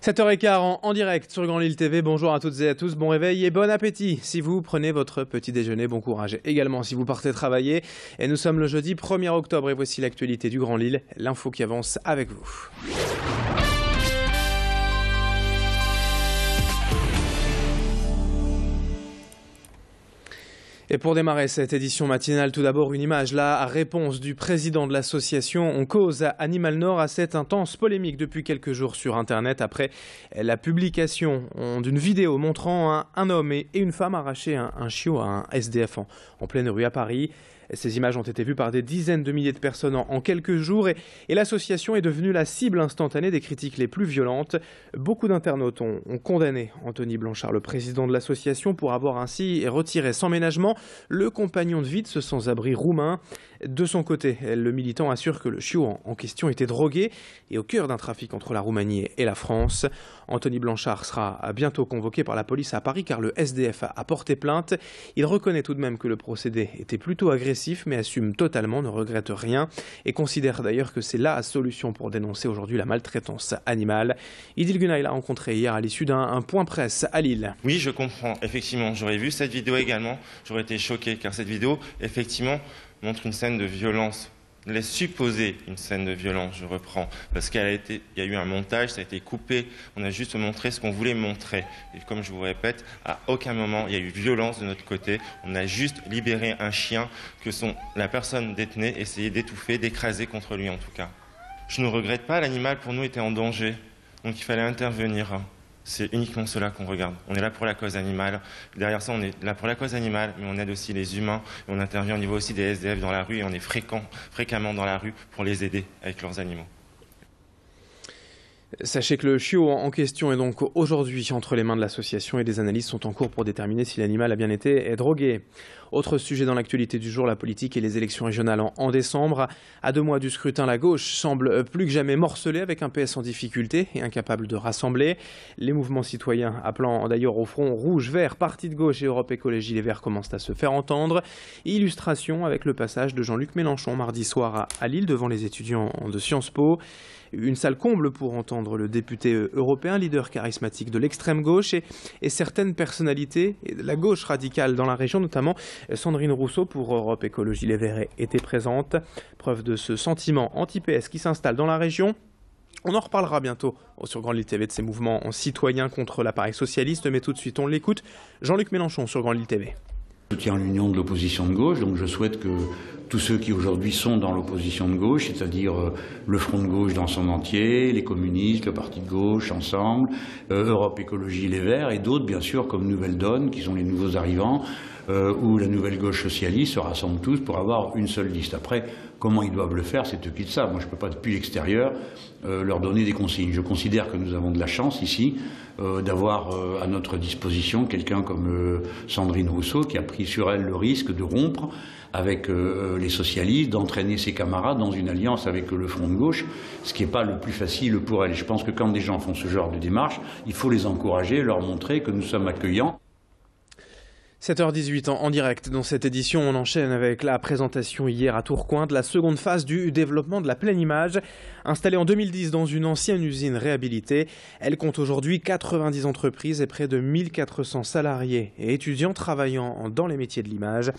7h15 en direct sur Grand Lille TV. Bonjour à toutes et à tous, bon réveil et bon appétit. Si vous prenez votre petit déjeuner, bon courage également si vous partez travailler. Et nous sommes le jeudi 1er octobre et voici l'actualité du Grand Lille, l'info qui avance avec vous. Et pour démarrer cette édition matinale, tout d'abord une image, la réponse du président de l'association On Cause Animal Nord à cette intense polémique depuis quelques jours sur Internet après la publication d'une vidéo montrant un homme et une femme arracher un chiot à un SDF en pleine rue à Paris. Ces images ont été vues par des dizaines de milliers de personnes en quelques jours et l'association est devenue la cible instantanée des critiques les plus violentes. Beaucoup d'internautes ont condamné Anthony Blanchard, le président de l'association, pour avoir ainsi retiré sans ménagement le compagnon de vie de ce sans-abri roumain. De son côté, le militant assure que le chiot en question était drogué et au cœur d'un trafic entre la Roumanie et la France. Anthony Blanchard sera bientôt convoqué par la police à Paris car le SDF a porté plainte. Il reconnaît tout de même que le procédé était plutôt agressif mais assume totalement, ne regrette rien et considère d'ailleurs que c'est la solution pour dénoncer aujourd'hui la maltraitance animale. Idil Gunay l'a rencontré hier à l'issue d'un point presse à Lille. Oui, je comprends. Effectivement, j'aurais vu cette vidéo également. J'aurais été choqué car cette vidéo, effectivement, montre une scène de violence. Laisse supposer une scène de violence, je reprends, parce qu'il y a eu un montage, ça a été coupé, on a juste montré ce qu'on voulait montrer. Et comme je vous répète, à aucun moment il y a eu violence de notre côté, on a juste libéré un chien que la personne détenait, essayait d'étouffer, d'écraser contre lui en tout cas. Je ne regrette pas, l'animal pour nous était en danger, donc il fallait intervenir. C'est uniquement cela qu'on regarde. On est là pour la cause animale. Derrière ça, on est là pour la cause animale, mais on aide aussi les humains. Et on intervient au niveau aussi des SDF dans la rue. Et on est fréquemment dans la rue pour les aider avec leurs animaux. Sachez que le chiot en question est donc aujourd'hui entre les mains de l'association et des analyses sont en cours pour déterminer si l'animal a bien été drogué. Autre sujet dans l'actualité du jour, la politique et les élections régionales en décembre. À 2 mois du scrutin, la gauche semble plus que jamais morcelée avec un PS en difficulté et incapable de rassembler. Les mouvements citoyens appelant d'ailleurs au front rouge, vert, Parti de gauche et Europe Écologie Les Verts commencent à se faire entendre. Illustration avec le passage de Jean-Luc Mélenchon mardi soir à Lille devant les étudiants de Sciences Po. Une salle comble pour entendre le député européen, leader charismatique de l'extrême gauche et certaines personnalités de la gauche radicale dans la région, notamment Sandrine Rousseau pour Europe Écologie Les Verts était présente. Preuve de ce sentiment anti-PS qui s'installe dans la région. On en reparlera bientôt sur Grand Lille TV de ces mouvements citoyens contre l'appareil socialiste, mais tout de suite on l'écoute. Jean-Luc Mélenchon sur Grand Lille TV. Je tiens l'union de l'opposition de gauche, donc je souhaite que tous ceux qui aujourd'hui sont dans l'opposition de gauche, c'est-à-dire le Front de gauche dans son entier, les communistes, le Parti de gauche ensemble, Europe Écologie Les Verts et d'autres bien sûr comme Nouvelle Donne qui sont les nouveaux arrivants, ou la nouvelle gauche socialiste se rassemblent tous pour avoir une seule liste. Après, comment ils doivent le faire, c'est eux qui le savent. Moi je ne peux pas depuis l'extérieur leur donner des consignes. Je considère que nous avons de la chance ici d'avoir à notre disposition quelqu'un comme Sandrine Rousseau qui a pris sur elle le risque de rompre avec les socialistes, d'entraîner ses camarades dans une alliance avec le Front de gauche, ce qui n'est pas le plus facile pour elle. Et je pense que quand des gens font ce genre de démarche, il faut les encourager, leur montrer que nous sommes accueillants. 7h18 en direct. Dans cette édition, on enchaîne avec la présentation hier à Tourcoing de la seconde phase du développement de la pleine image. Installée en 2010 dans une ancienne usine réhabilitée, elle compte aujourd'hui 90 entreprises et près de 1400 salariés et étudiants travaillant dans les métiers de l'image.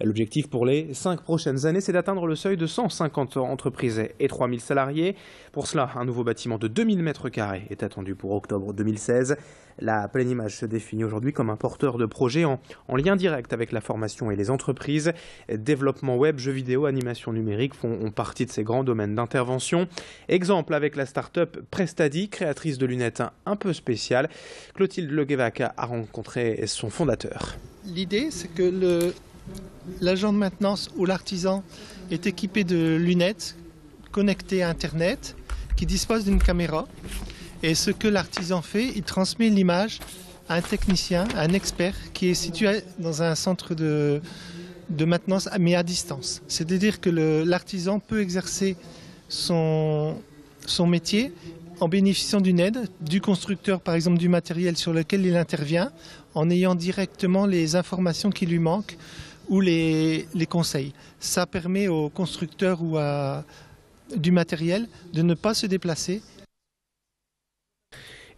L'objectif pour les 5 prochaines années, c'est d'atteindre le seuil de 150 entreprises et 3000 salariés. Pour cela, un nouveau bâtiment de 2000 m² est attendu pour octobre 2016. La pleine image se définit aujourd'hui comme un porteur de projets en lien direct avec la formation et les entreprises. Développement web, jeux vidéo, animation numérique font partie de ces grands domaines d'intervention. Exemple avec la start-up Prestadi, créatrice de lunettes un peu spéciales. Clotilde Leguevac a rencontré son fondateur. L'idée, c'est que l'agent de maintenance ou l'artisan est équipé de lunettes connectées à Internet qui disposent d'une caméra. Et ce que l'artisan fait, il transmet l'image à un technicien, à un expert qui est situé dans un centre de maintenance, mais à distance. C'est-à-dire que l'artisan peut exercer son métier en bénéficiant d'une aide du constructeur, par exemple du matériel sur lequel il intervient, en ayant directement les informations qui lui manquent ou les conseils. Ça permet au constructeur ou du matériel de ne pas se déplacer.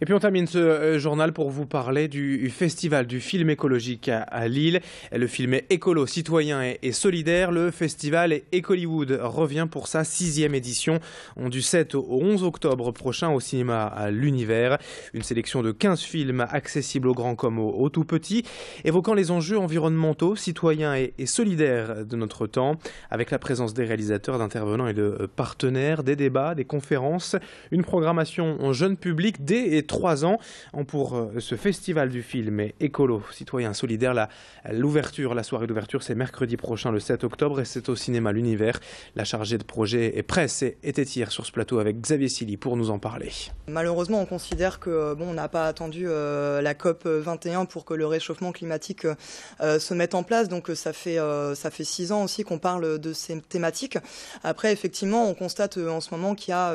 Et puis on termine ce journal pour vous parler du festival du film écologique à Lille. Le film est écolo, citoyen et solidaire. Le festival Ecoliwood revient pour sa 6e édition du 7 au 11 octobre prochain au cinéma à l'Univers. Une sélection de 15 films accessibles aux grands comme aux tout petits, évoquant les enjeux environnementaux, citoyens et solidaires de notre temps, avec la présence des réalisateurs, d'intervenants et de partenaires, des débats, des conférences, une programmation en jeune public dès 3 ans pour ce festival du film écolo, citoyen, solidaire. La soirée d'ouverture, c'est mercredi prochain, le 7 octobre, et c'est au cinéma l'Univers. La chargée de projet et presse était hier sur ce plateau avec Xavier Silly pour nous en parler. Malheureusement, on considère que on n'a pas attendu la COP 21 pour que le réchauffement climatique se mette en place. Donc ça fait 6 ans aussi qu'on parle de ces thématiques. Après, effectivement, on constate en ce moment qu'il y a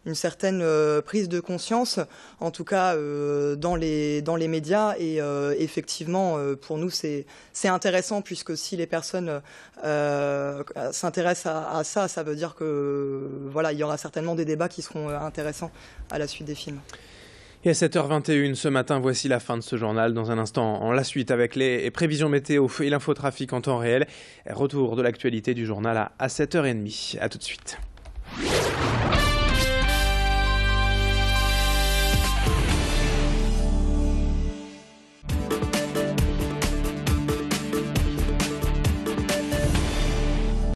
une certaine prise de conscience, en tout cas dans les médias, et effectivement pour nous c'est intéressant, puisque si les personnes s'intéressent à ça, ça veut dire que voilà, il y aura certainement des débats qui seront intéressants à la suite des films. Et à 7h21 ce matin, voici la fin de ce journal. Dans un instant, en la suite avec les prévisions météo et l'infotrafic en temps réel. Retour de l'actualité du journal à 7h30. A tout de suite.